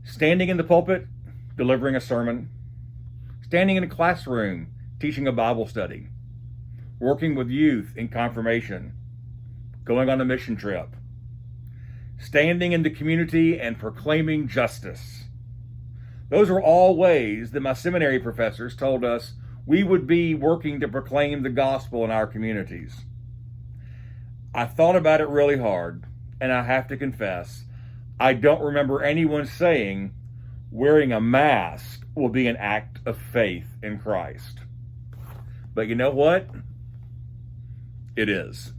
Standing in the pulpit, delivering a sermon. Standing in a classroom, teaching a Bible study. Working with youth in confirmation. Going on a mission trip. Standing in the community and proclaiming justice. Those are all ways that my seminary professors told us we would be working to proclaim the gospel in our communities. I thought about it really hard, and I have to confess, I don't remember anyone saying wearing a mask will be an act of faith in Christ. But you know what? It is.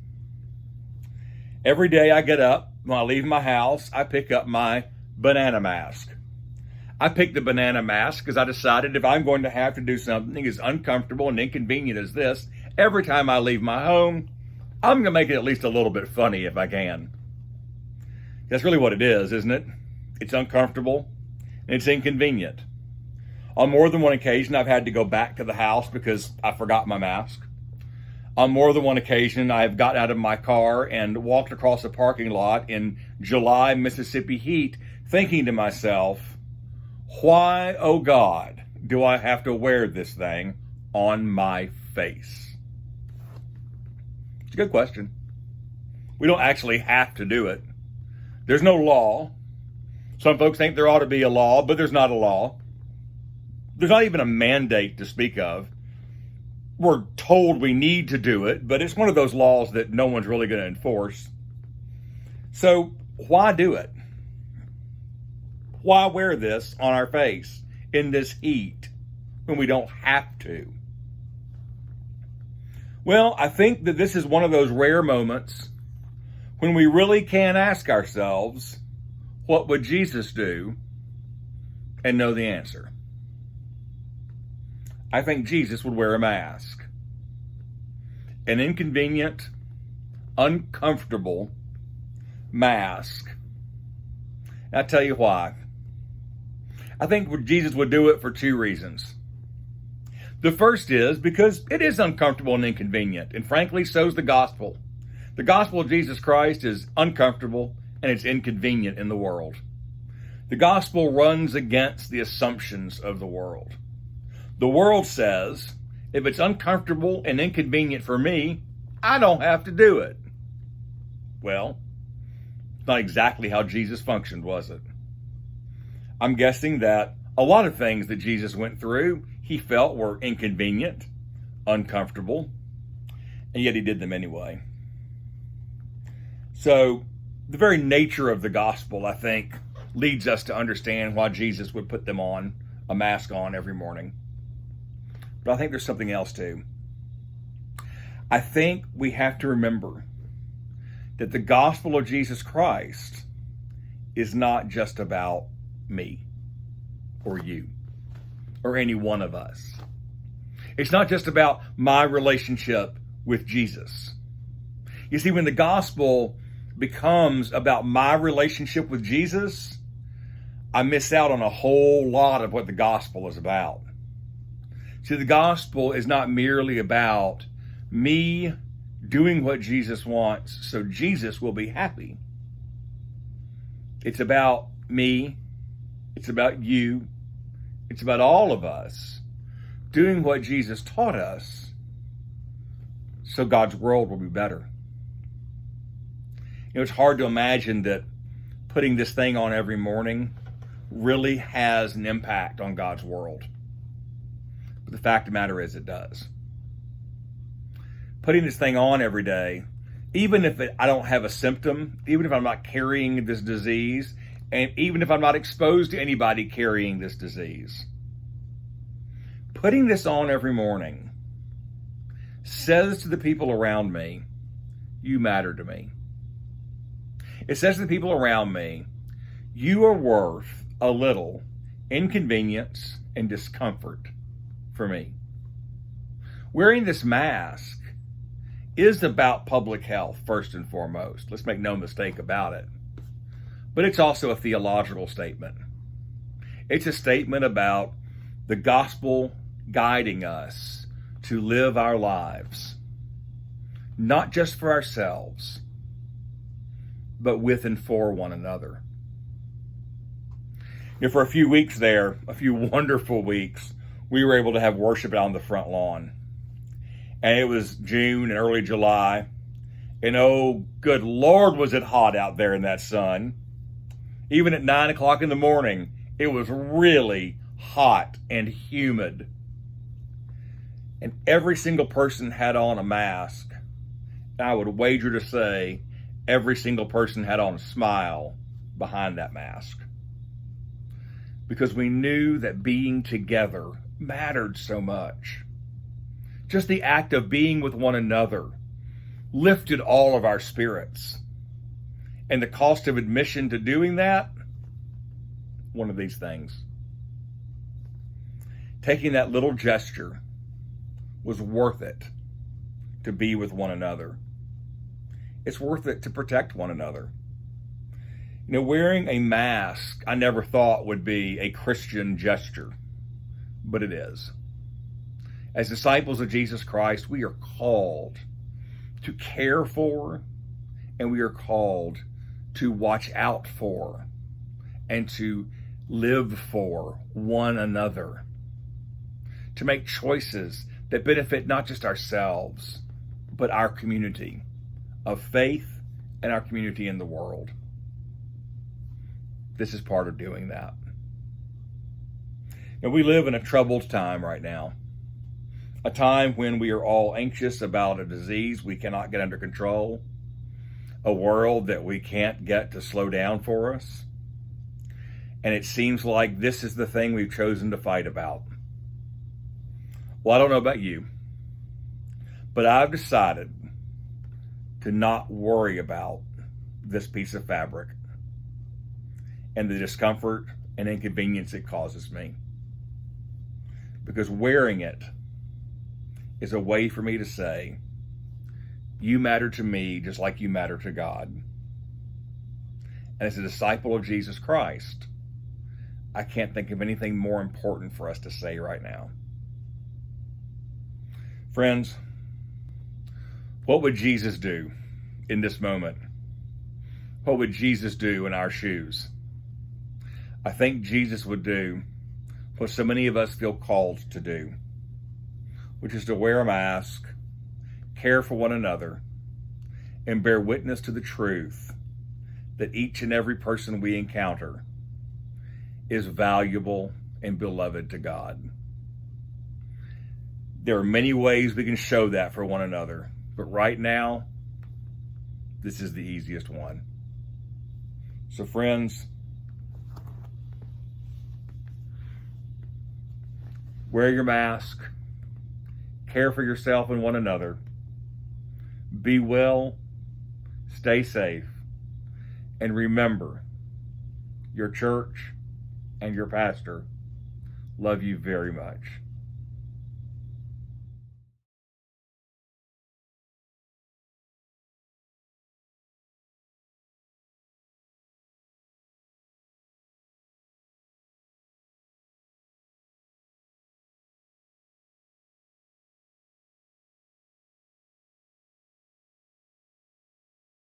Every day I get up, when I leave my house, I pick up my banana mask. I picked the banana mask because I decided if I'm going to have to do something as uncomfortable and inconvenient as this, every time I leave my home, I'm going to make it at least a little bit funny if I can. That's really what it is, isn't it? It's uncomfortable and it's inconvenient. On more than one occasion, I've had to go back to the house because I forgot my mask. On more than one occasion, I have gotten out of my car and walked across a parking lot in July Mississippi heat, thinking to myself, why, oh God, do I have to wear this thing on my face? It's a good question. We don't actually have to do it. There's no law. Some folks think there ought to be a law, but there's not a law. There's not even a mandate to speak of. We're told we need to do it, but it's one of those laws that no one's really going to enforce. So why do it? Why wear this on our face in this heat when we don't have to? Well, I think that this is one of those rare moments when we really can ask ourselves, what would Jesus do? And know the answer. I think Jesus would wear a mask. An inconvenient, uncomfortable mask. And I'll tell you why. I think Jesus would do it for two reasons. The first is because it is uncomfortable and inconvenient, and frankly, so is the gospel. The gospel of Jesus Christ is uncomfortable and it's inconvenient in the world. The gospel runs against the assumptions of the world. The world says, if it's uncomfortable and inconvenient for me, I don't have to do it. Well, it's not exactly how Jesus functioned, was it? I'm guessing that a lot of things that Jesus went through, he felt were inconvenient, uncomfortable, and yet he did them anyway. So the very nature of the gospel, I think, leads us to understand why Jesus would put them on, a mask on every morning. But I think there's something else too. I think we have to remember that the gospel of Jesus Christ is not just about me or you or any one of us. It's not just about my relationship with Jesus. You see, when the gospel becomes about my relationship with Jesus, I miss out on a whole lot of what the gospel is about. See, the gospel is not merely about me doing what Jesus wants so Jesus will be happy. It's about me. It's about you. It's about all of us doing what Jesus taught us so God's world will be better. You know, it's hard to imagine that putting this thing on every morning really has an impact on God's world. But the fact of the matter is it does. Putting this thing on every day, even if I don't have a symptom, even if I'm not carrying this disease, and even if I'm not exposed to anybody carrying this disease, putting this on every morning says to the people around me, you matter to me. It says to the people around me, you are worth a little inconvenience and discomfort for me. Wearing this mask is about public health, first and foremost. Let's make no mistake about it. But it's also a theological statement. It's a statement about the gospel guiding us to live our lives, not just for ourselves, but with and for one another. For a few weeks there, a few wonderful weeks, we were able to have worship out on the front lawn. And it was June and early July. And oh, good Lord, was it hot out there in that sun. Even at 9 o'clock in the morning, it was really hot and humid. And every single person had on a mask. And I would wager to say every single person had on a smile behind that mask. Because we knew that being together mattered so much. Just the act of being with one another lifted all of our spirits. And the cost of admission to doing that, one of these things. Taking that little gesture was worth it to be with one another. It's worth it to protect one another. Wearing a mask, I never thought would be a Christian gesture, but it is. As disciples of Jesus Christ, we are called to care for, and we are called to watch out for, and to live for one another. To make choices that benefit not just ourselves, but our community of faith and our community in the world. This is part of doing that. We live in a troubled time right now. A time when we are all anxious about a disease we cannot get under control. A world that we can't get to slow down for us. And it seems like this is the thing we've chosen to fight about. Well, I don't know about you, but I've decided to not worry about this piece of fabric and the discomfort and inconvenience it causes me. Because wearing it is a way for me to say, you matter to me just like you matter to God. And as a disciple of Jesus Christ, I can't think of anything more important for us to say right now. Friends, what would Jesus do in this moment? What would Jesus do in our shoes? I think Jesus would do what so many of us feel called to do, which is to wear a mask, care for one another, and bear witness to the truth that each and every person we encounter is valuable and beloved to God. There are many ways we can show that for one another, but right now, this is the easiest one. So friends, wear your mask, care for yourself and one another, be well, stay safe, and remember, your church and your pastor love you very much.